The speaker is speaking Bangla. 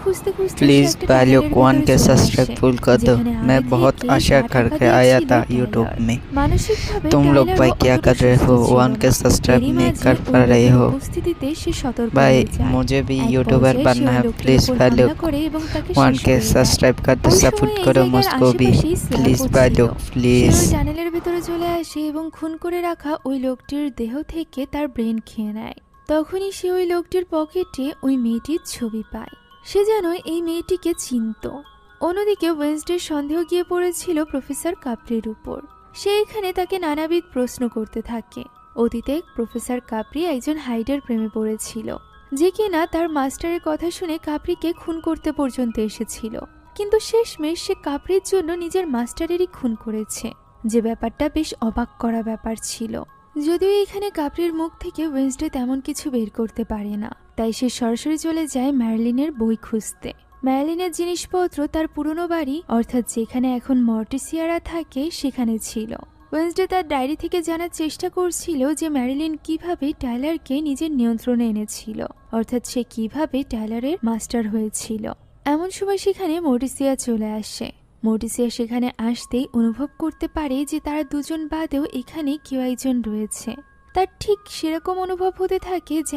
খুঁজতে খুঁজতে সে प्लीज़ একটা भाइयों টানেলের 1 ভেতরে के চলে सब्सक्राइब আসে, फुल कर दो। যেখানে मैं আগে बहुत থেকেই आशा গা ঢাকা करके आया দিয়েছিল था यूट्यूब টাইলার। में। মানসিকভাবে तुम लोग টাইলারও भाई क्या অতটা कर रहे সুস্থ हो? ছিল 1 के না। सब्सक्राइब এরই नहीं মাঝে कर ওই पा रहे লোকের हो? উপস্থিতিতে সে সতর্ক भाई হয়ে যায়। मुझे भी এক यूट्यूबर পর্যায়ে সে बनना ওই है, লোকটির प्लीज़ উপর भाइयों হামলা করে এবং তাকে 1 শেষ के করে দেয়। सब्सक्राइब कर दो, ওই सपोर्ट সময় এই करो জায়গার मुझको भी আশেপাশেই प्लीज़ স্ল্যাবও ছিল। भाइयों সে प्लीज़। ওই টানেলের ভেতরে চলে আসে এবং খুন করে রাখা ওই লোকটির দেহ থেকে তার ব্রেন খেয়ে নেয়। তখনই সে ওই লোকটির পকেটে ওই মেয়েটির ছবি পায়। সে যেন এই মেয়েটিকে চিনত। অন্যদিকে ওয়েন্সডের সন্দেহ গিয়ে পড়েছিল প্রফেসর কাপ্রির উপর। সে এখানে তাকে নানাবিধ প্রশ্ন করতে থাকে। অতীতে প্রফেসর কাপ্রি একজন হাইডের প্রেমে পড়েছিল, যে কিনা তার মাস্টারের কথা শুনে কাপ্রিকে খুন করতে পর্যন্ত এসেছিল, কিন্তু শেষমেশ সে কাপ্রির জন্য নিজের মাস্টারেরই খুন করেছে, যে ব্যাপারটা বেশ অবাক করা ব্যাপার ছিল। যদিও এখানে কাপ্রির মুখ থেকে ওয়েন্সডে তেমন কিছু বের করতে পারে না, তাই সে সরাসরি চলে যায় ম্যারিলিনের বই খুঁজতে। ম্যারিলিনের জিনিসপত্র তার পুরনো বাড়ি, অর্থাৎ যেখানে এখন মর্টিসিয়ারা থাকে, সেখানে ছিল। ওয়েন্সডে তার ডায়েরি থেকে জানার চেষ্টা করছিল যে ম্যারিলিন কিভাবে টাইলারকে নিজের নিয়ন্ত্রণে এনেছিল, অর্থাৎ সে কিভাবে টাইলারের মাস্টার হয়েছিল। এমন সময় সেখানে মর্টিসিয়া চলে আসে। মর্টিসিয়া সেখানে আসতেই অনুভব করতে পারে যে তারা দুজন বাদেও এখানে কেউ একজন রয়েছে। তার ঠিক সেরকম অনুভব হতে থাকে যে